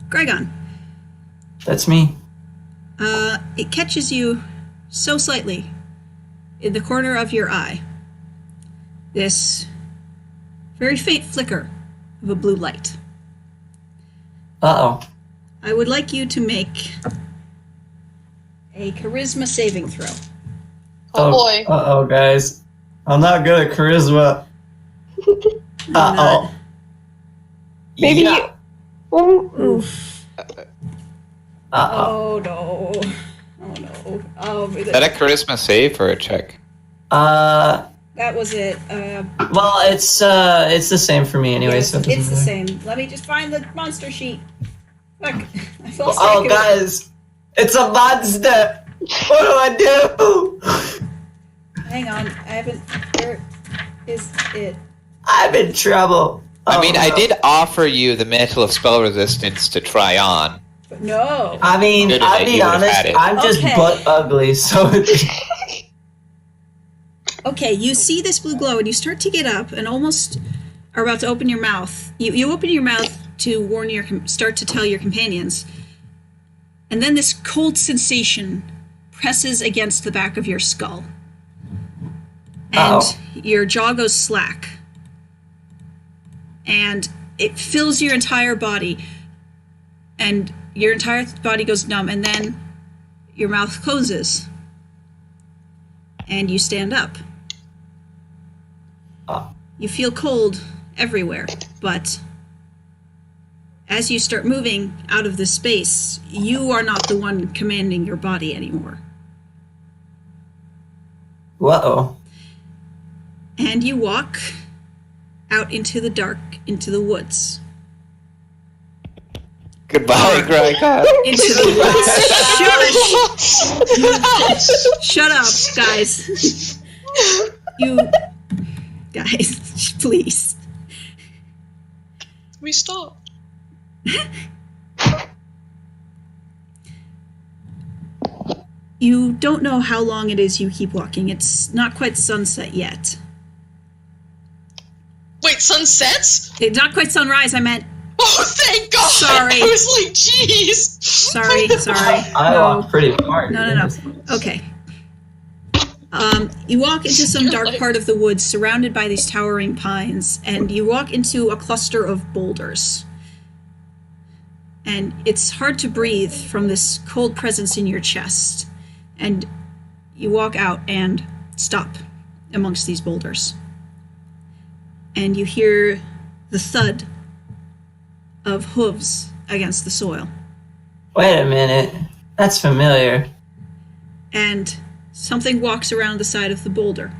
Grygon. That's me. It catches you so slightly in the corner of your eye. This very faint flicker of a blue light. Uh-oh. I would like you to make a charisma saving throw. Oh boy. Uh-oh, guys. I'm not good at charisma. Uh-oh. Maybe Yeah. Oof. Uh-oh. Oh no. Oh no. Oh, Is that a charisma save or a check? that was it. Well, it's the same for me anyway, Yes, so it doesn't it's the matter. same. Let me just find the monster sheet. Look, I feel Oh, sick. guys. It's a monster. What do I do? Hang on, I haven't. Where is it? I'm in trouble. I Oh, mean, no. I did offer you the mantle of spell resistance to try on. But no. I mean, Good I'll idea, be you would've honest, had it. I'm just Okay. butt ugly, so... Okay, you see this blue glow, and you start to get up, and almost are about to open your mouth. You open your mouth to warn start to tell your companions, and then this cold sensation presses against the back of your skull, and Uh-oh. your jaw goes slack, and it fills your entire body, and your entire body goes numb, and then your mouth closes, and you stand up. Oh. You feel cold everywhere, but as you start moving out of this space, you are not the one commanding your body anymore. Uh-oh. And you walk out into the dark, into the woods. Goodbye, Grygon. Into the woods. Shut up, guys. You guys, please. We stop. You don't know how long it is you keep walking. It's not quite sunset yet. Wait, sun sets? It's not quite sunrise, I meant. Oh, thank God! Sorry. I was like, jeez. Sorry. I No. walk pretty far. No. Okay. You walk into some dark part of the woods surrounded by these towering pines, and you walk into a cluster of boulders. And it's hard to breathe from this cold presence in your chest. And you walk out and stop amongst these boulders. And you hear the thud of hooves against the soil. Wait a minute. That's familiar. And something walks around the side of the boulder.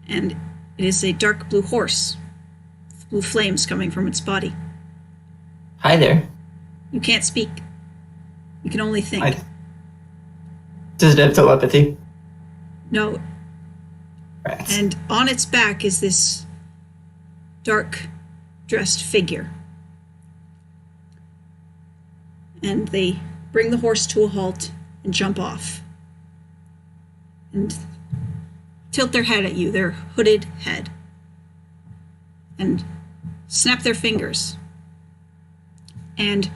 And it is a dark blue horse, with blue flames coming from its body. Hi there. You can't speak. You can only think. Does it have telepathy? No. Rats. And on its back is this dark dressed figure. And they bring the horse to a halt and jump off. And tilt their head at you, their hooded head. And snap their fingers. And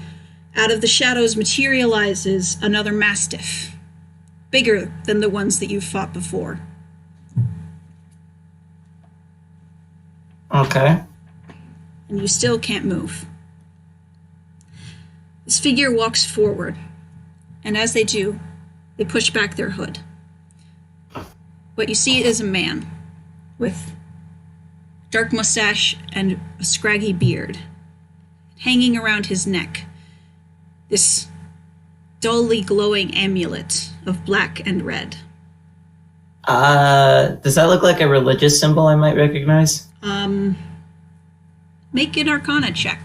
out of the shadows materializes another mastiff, bigger than the ones that you've fought before. Okay. And you still can't move. This figure walks forward, and as they do, they push back their hood. What you see is a man with dark mustache and a scraggy beard. Hanging around his neck, this dully glowing amulet of black and red. Does that look like a religious symbol I might recognize? Make an Arcana check.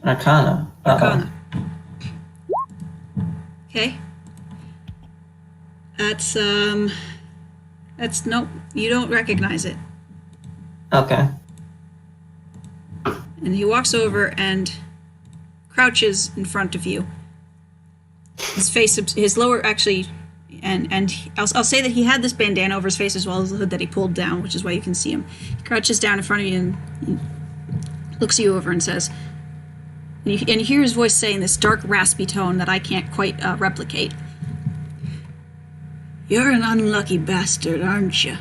Arcana. Uh-oh. Arcana. Okay. That's nope, you don't recognize it. Okay. And he walks over and crouches in front of you. His face, his lower, actually, and I'll say that he had this bandana over his face as well as the hood that he pulled down, which is why you can see him. He crouches down in front of you and looks you over and says, And you hear his voice saying this dark, raspy tone that I can't quite replicate. You're an unlucky bastard, aren't you?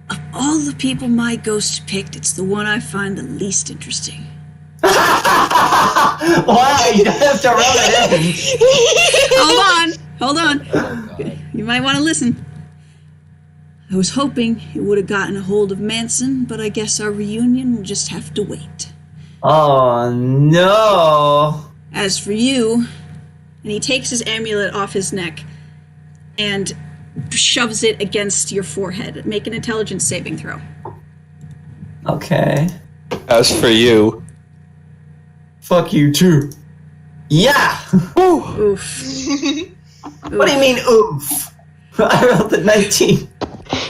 Of all the people my ghost picked, it's the one I find the least interesting. Why? You don't have to rub it in. Hold on. You might want to listen. I was hoping you would have gotten a hold of Manson, but I guess our reunion will just have to wait. Oh, no. As for you, and he takes his amulet off his neck and shoves it against your forehead. Make an intelligence saving throw. Okay. As for you. Fuck you, too. Yeah! Oof. What do you mean, oof? I rolled a 19.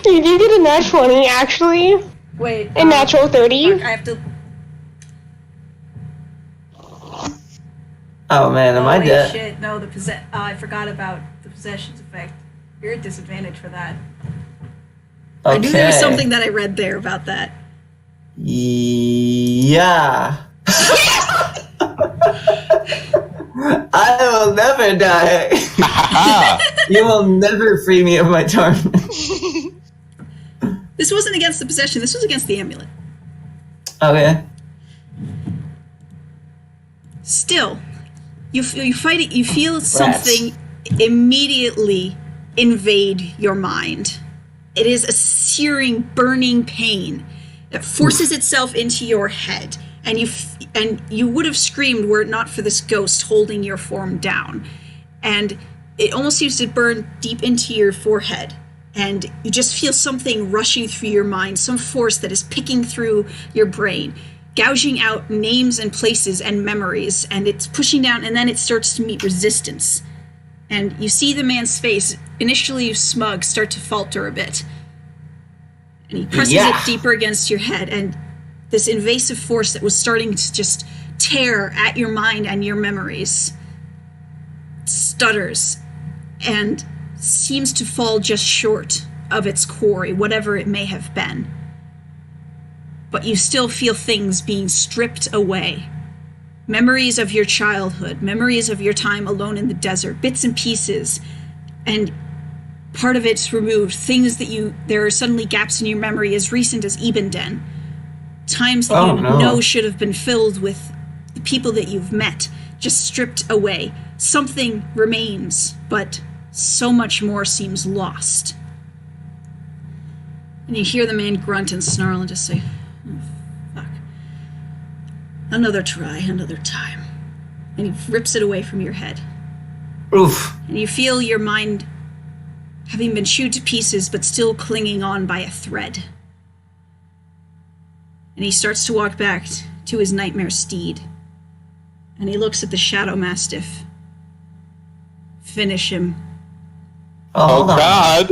You did get a nat 20, actually. Wait. A natural 30. I have to... Oh, man, am I wait, dead? shit. No, I forgot about the possessions effect. You're at disadvantage for that. Okay. I knew there was something that I read there about that. Yeah. I will never die. You will never free me of my torment. This wasn't against the possession. This was against the amulet. Okay. Still, you fight it. You feel something immediately invade your mind. It is a searing, burning pain that forces itself into your head, and you would have screamed were it not for this ghost holding your form down. And it almost seems to burn deep into your forehead, and you just feel something rushing through your mind, some force that is picking through your brain, gouging out names and places and memories, and it's pushing down, and then it starts to meet resistance. And you see the man's face, initially smug, start to falter a bit. And he presses it deeper against your head, and this invasive force that was starting to just tear at your mind and your memories stutters and seems to fall just short of its quarry, whatever it may have been. But you still feel things being stripped away. Memories of your childhood, memories of your time alone in the desert, bits and pieces, and part of it's removed. Things that there are suddenly gaps in your memory as recent as Ebenden. Times that know should have been filled with the people that you've met, just stripped away. Something remains, but so much more seems lost. And you hear the man grunt and snarl and just say, oh, fuck. Another try, another time. And he rips it away from your head. Oof. And you feel your mind having been chewed to pieces, but still clinging on by a thread. And he starts to walk back to his nightmare steed. And he looks at the Shadow Mastiff. Finish him. Oh, God.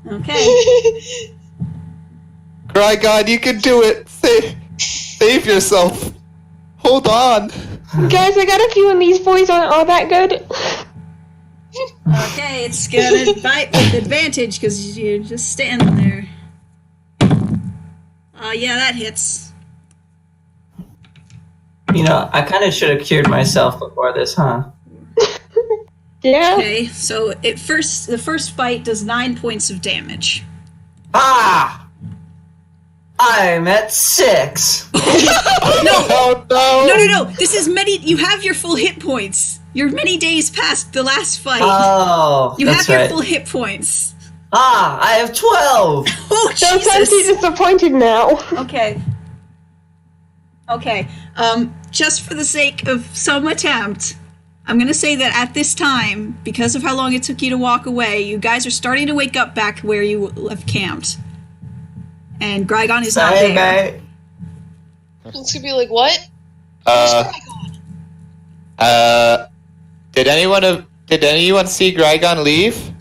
Okay. Grygon, you can do it. Save yourself. Hold on. Guys, I got a feeling these boys aren't all that good. Okay, it's gonna bite with advantage because you're just standing there. Yeah, that hits. You know, I kind of should have cured myself before this, huh? Yeah. Okay, so the first bite does 9 points of damage. Ah! I'm at 6. No. This is you have your full hit points. You're many days past the last fight. Oh, you that's have your right. full hit points. Ah, I have 12. Oh, Don't be Jesus. disappointed now. Okay. Just for the sake of some attempt, I'm going to say that at this time, because of how long it took you to walk away, you guys are starting to wake up back where you have camped. And Grygon is not there. Mate. It's gonna be like, what? Did anyone see Grygon leave?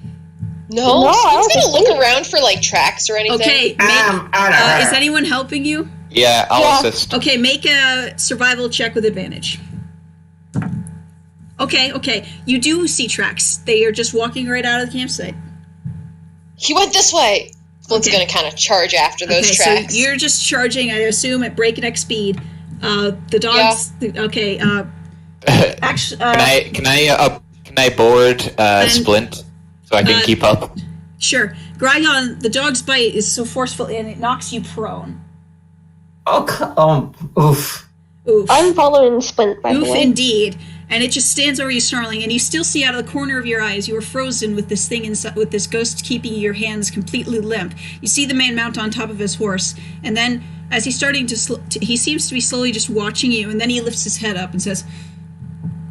No, No, I someone's don't gonna look around for like tracks or anything. Okay, is anyone helping you? Yeah, I'll Yeah. assist. Okay, make a survival check with advantage. Okay, you do see tracks. They are just walking right out of the campsite. He went this way. Flynn's Okay. gonna kind of charge after those tracks. So you're just charging, I assume, at breakneck speed. The dogs. Okay. Actually, Can I board Splint so I can keep up? Sure. Grygon, the dog's bite is so forceful and it knocks you prone. Oof. Oof. I'm following Splint, by the Oof, way. indeed. And it just stands over you snarling, and you still see out of the corner of your eyes you are frozen with this thing inside, with this ghost keeping your hands completely limp. You see the man mount on top of his horse, and then as he's starting to he seems to be slowly just watching you, and then he lifts his head up and says,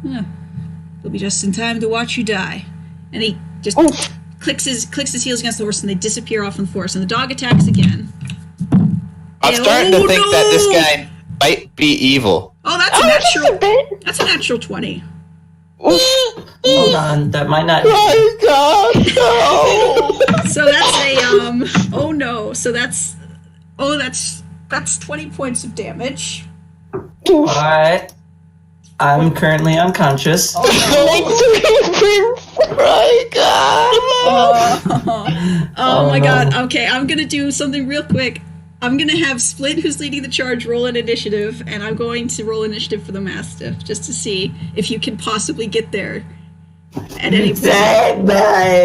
"It'll be just in time to watch you die." And he just clicks his heels against the horse, and they disappear off in the forest. And the dog attacks again. I'm starting to think that this guy might be evil. Oh, that's a natural. That's a natural 20. Hold on, that might not. My God, no! So that's a oh no. So that's 20 points of damage. All right. I'm currently unconscious. My God! Oh my no. God. Okay, I'm gonna do something real quick. I'm gonna have Splint, who's leading the charge, roll an initiative, and I'm going to roll initiative for the Mastiff, just to see if you can possibly get there at any point. Save me!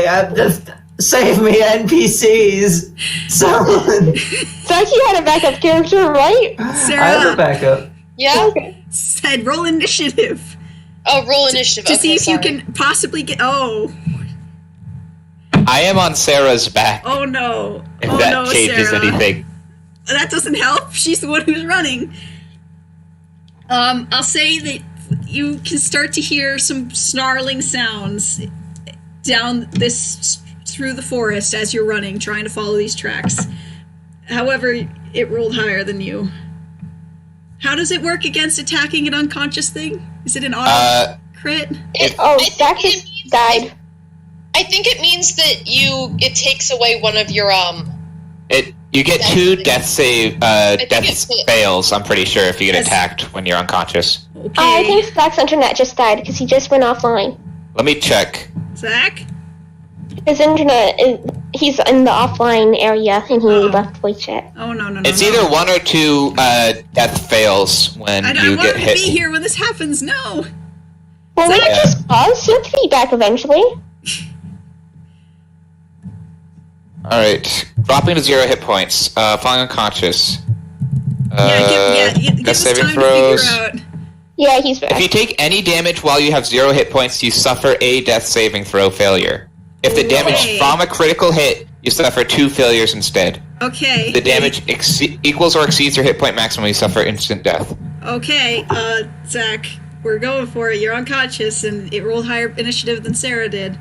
I'm just save me, NPCs. Someone. Zach, you had a backup character, right? I have a Sarah backup. Yeah? Okay. said roll initiative Oh, roll initiative. to okay, see if sorry. you can possibly get. Oh, I am on Sarah's back. oh no! If Oh that no, changes Sarah. anything. That doesn't help. She's the one who's running. I'll say that you can start to hear some snarling sounds down through the forest as you're running, trying to follow these tracks. However, it rolled higher than you. How does it work against attacking an unconscious thing? Is it an auto crit? Zach just died. I think it means that it takes away one of your You get 2 death it's- fails, I'm pretty sure, if you get attacked when you're unconscious. Okay. I think Zach's internet just died because he just went offline. Let me check. Zach? His internet he's in the offline area and he left voice chat. Oh, no. It's either 1 or 2 death fails when I you wanted get to hit. be here when this happens. No. Well, we Zach? can just pause. He'll be back eventually. Alright. Dropping to 0 hit points. Falling unconscious. Give us saving time throws. to figure out. Yeah, he's back. If you take any damage while you have 0 hit points, you suffer a death saving throw failure. If the damage Okay. from a critical hit, you suffer 2 failures instead. Okay. If the damage equals or exceeds your hit point maximum, you suffer instant death. Okay, Zach, we're going for it. You're unconscious, and it rolled higher initiative than Sarah did.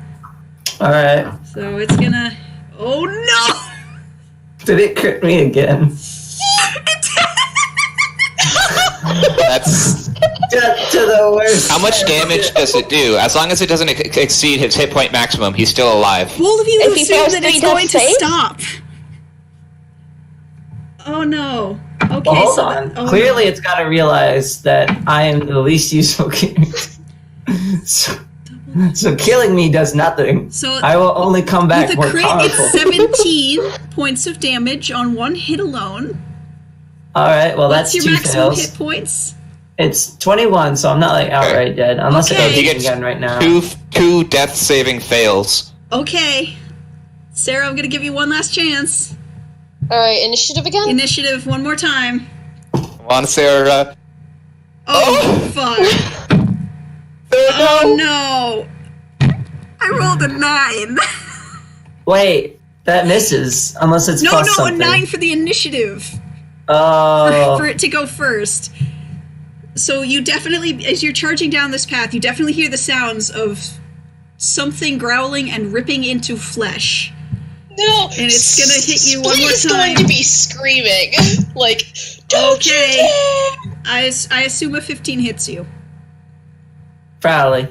All right. So it's gonna. Oh no! Did it crit me again? That's Just to the worst. how much damage does it do? As long as it doesn't exceed his hit point maximum, he's still alive. Bold of you If he assume fails that 3 it's going death to saves? stop. Oh no. Okay, Well, hold so on. oh, Clearly, no. it's got to realize that I am the least useful character. So killing me does nothing. So I will only come back with a more crit, powerful. it's 17 points of damage on 1 hit alone. All right. Well, What's that's your 2 maximum fails. hit points? It's 21, so I'm not like outright dead unless Okay. it He goes gets again right now. two death saving fails. Okay. Sarah, I'm gonna give you one last chance. Alright, initiative again? Initiative one more time. Come on, Sarah. Oh, fuck. Oh no. I rolled a 9. Wait, that misses unless it's No, plus a something. 9 for the initiative. Oh. For it to go first. So you definitely, as you're charging down this path, you definitely hear the sounds of something growling and ripping into flesh. No! And it's gonna hit you one Split more is time. going to be screaming. Like, don't Okay. you dare! I assume a 15 hits you. Probably.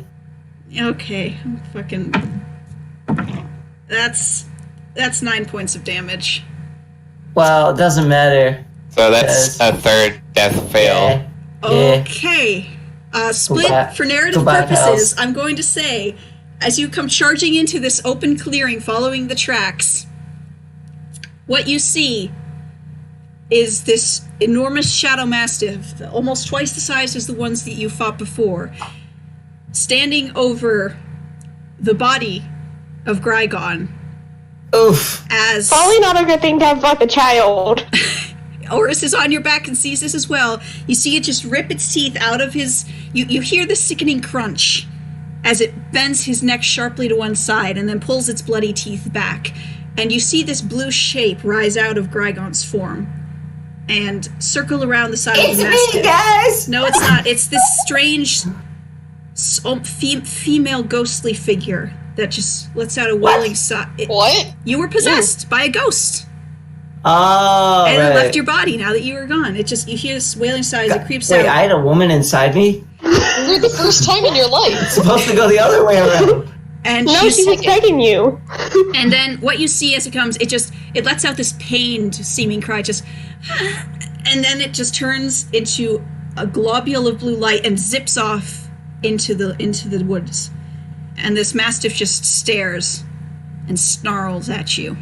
Okay, fucking. That's 9 points of damage. Well, it doesn't matter. So that's Yes. a 3rd death fail. Yeah. Okay. Split, back. for narrative Go back, purposes, pals. I'm going to say, as you come charging into this open clearing following the tracks, what you see is this enormous shadow mastiff, almost twice the size as the ones that you fought before, standing over the body of Grygon. Oof. As Probably not a good thing to have brought the child. Oris is on your back and sees this as well. You see it just rip its teeth out of his... You hear the sickening crunch as it bends his neck sharply to one side and then pulls its bloody teeth back. And you see this blue shape rise out of Grygon's form and circle around the side of the mastiff. Me, guys! No, it's not. It's this strange female ghostly figure that just lets out a wailing sigh. What? You were possessed by a ghost. Oh, And right. it left your body now that you were gone. It just, you hear this wailing sigh as it creeps Wait, out. I had a woman inside me? For the first time in your life. It's supposed to go the other way around. And No, you she see, was begging you. and then what you see as it comes, it lets out this pained seeming cry, just, and then it just turns into a globule of blue light and zips off into the woods. And this mastiff just stares and snarls at you.